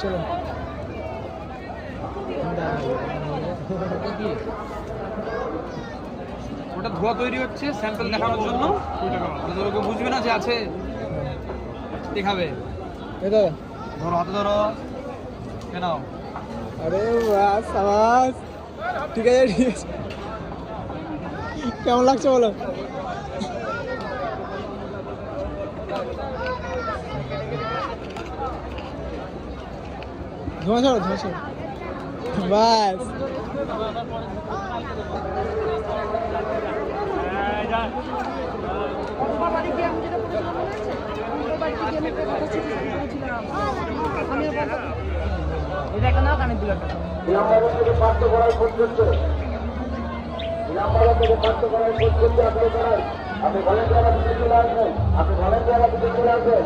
চলো ওটা ধোয়া তৈরি হচ্ছে স্যাম্পল দেখানোর জন্য। ওকে বুঝবে না যে আছে, দেখাবে। এ দাদা ধরো, হাতে ধরো, কেন? আরে বাস সাবাস, ঠিক আছে ঠিক আছে। কেমন লাগছে বলো? ধোঁয়া ছাড়ো, ধোঁয়া ছাড়ো, বাস। আপনি ভলেন্টিয়ার অফিসে চলে আসবেন, আপনি ভলেন্টিয়ার অফিসে চলে আসবেন।